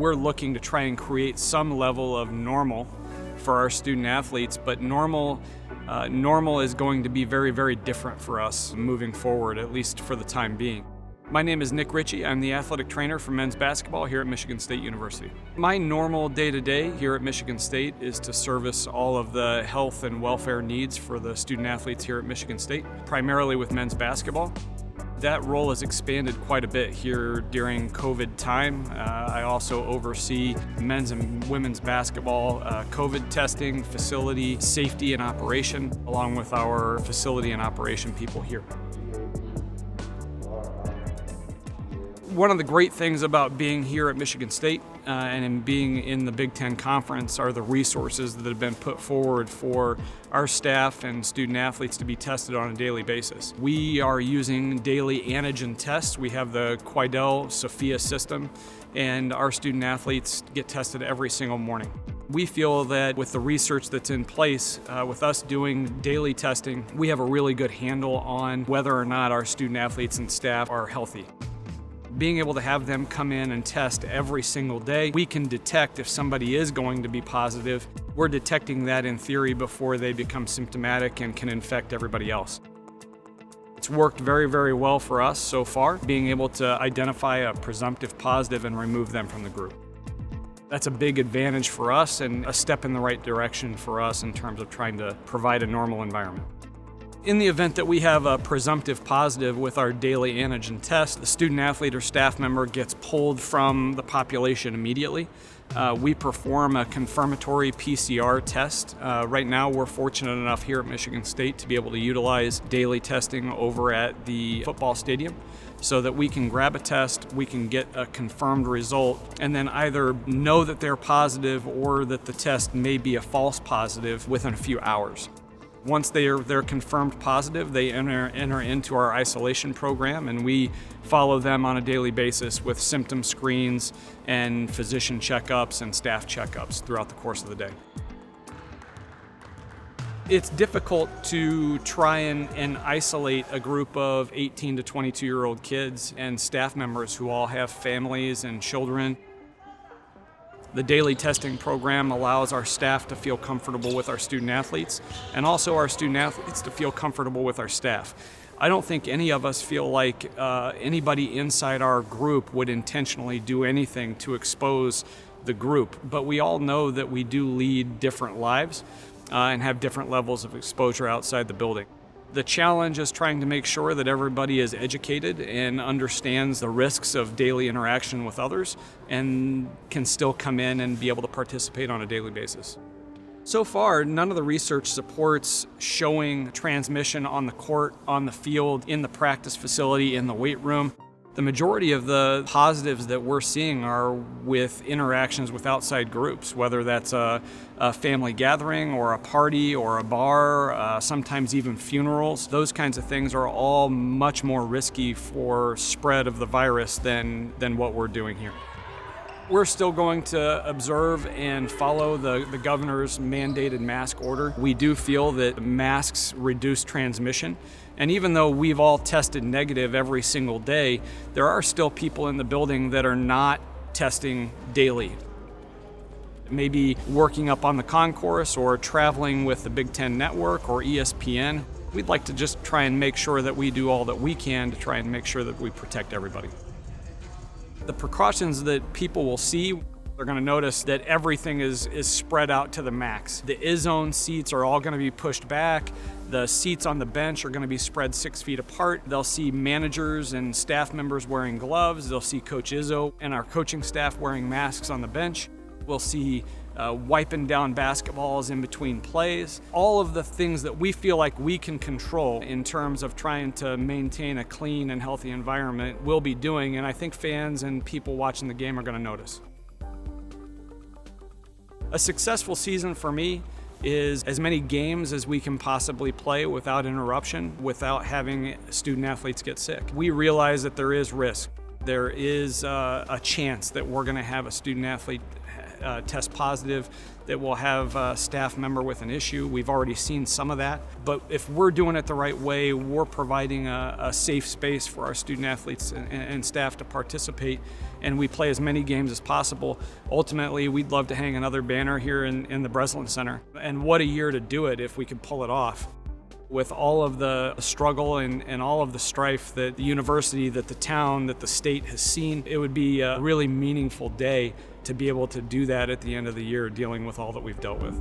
We're looking to try and create some level of normal for our student athletes, but normal is going to be very, very different for us moving forward, at least for the time being. My name is Richey. I'm the athletic trainer for men's basketball here at Michigan State University. My normal day-to-day here at Michigan State is to service all of the health and welfare needs for the student athletes here at Michigan State, primarily with men's basketball. That role has expanded quite a bit here during COVID time. I also oversee men's and women's basketball COVID testing, facility safety and operation, along with our facility and operation people here. One of the great things about being here at Michigan State and in being in the Big Ten Conference are the resources that have been put forward for our staff and student athletes to be tested on a daily basis. We are using daily antigen tests. We have the Quidel Sophia system, and our student athletes get tested every single morning. We feel that with the research that's in place, with us doing daily testing, we have a really good handle on whether or not our student athletes and staff are healthy. Being able to have them come in and test every single day, we can detect if somebody is going to be positive. We're detecting that in theory before they become symptomatic and can infect everybody else. It's worked very, very well for us so far, being able to identify a presumptive positive and remove them from the group. That's a big advantage for us and a step in the right direction for us in terms of trying to provide a normal environment. In the event that we have a presumptive positive with our daily antigen test, the student athlete or staff member gets pulled from the population immediately. We perform a confirmatory PCR test. Right now we're fortunate enough here at Michigan State to be able to utilize daily testing over at the football stadium so that we can grab a test, we can get a confirmed result, and then either know that they're positive or that the test may be a false positive within a few hours. Once they're confirmed positive, they enter into our isolation program, and we follow them on a daily basis with symptom screens and physician checkups and staff checkups throughout the course of the day. It's difficult to try and isolate a group of 18 to 22-year-old kids and staff members who all have families and children. The daily testing program allows our staff to feel comfortable with our student athletes, and also our student athletes to feel comfortable with our staff. I don't think any of us feel like anybody inside our group would intentionally do anything to expose the group, but we all know that we do lead different lives and have different levels of exposure outside the building. The challenge is trying to make sure that everybody is educated and understands the risks of daily interaction with others and can still come in and be able to participate on a daily basis. So far, none of the research supports showing transmission on the court, on the field, in the practice facility, in the weight room. The majority of the positives that we're seeing are with interactions with outside groups, whether that's a family gathering or a party or a bar, sometimes even funerals. Those kinds of things are all much more risky for spread of the virus than what we're doing here. We're still going to observe and follow the governor's mandated mask order. We do feel that masks reduce transmission. And even though we've all tested negative every single day, there are still people in the building that are not testing daily. Maybe working up on the concourse or traveling with the Big Ten Network or ESPN. We'd like to just try and make sure that we do all that we can to try and make sure that we protect everybody. The precautions that people will see, they're going to notice that everything is spread out to the max. The iZone seats are all going to be pushed back. The seats on the bench are going to be spread 6 feet apart. They'll see managers and staff members wearing gloves. They'll see Coach Izzo and our coaching staff wearing masks on the bench. We'll see wiping down basketballs in between plays. All of the things that we feel like we can control in terms of trying to maintain a clean and healthy environment, we'll be doing, and I think fans and people watching the game are going to notice. A successful season for me is as many games as we can possibly play without interruption, without having student athletes get sick. We realize that there is risk. There is a chance that we're going to have a student athlete test positive. that will have a staff member with an issue. We've already seen some of that. But if we're doing it the right way, we're providing a safe space for our student athletes and staff to participate, and we play as many games as possible. Ultimately, we'd love to hang another banner here in the Breslin Center. And what a year to do it if we could pull it off. With all of the struggle and all of the strife that the university, that the town, that the state has seen, it would be a really meaningful day to be able to do that at the end of the year, dealing with all that we've dealt with.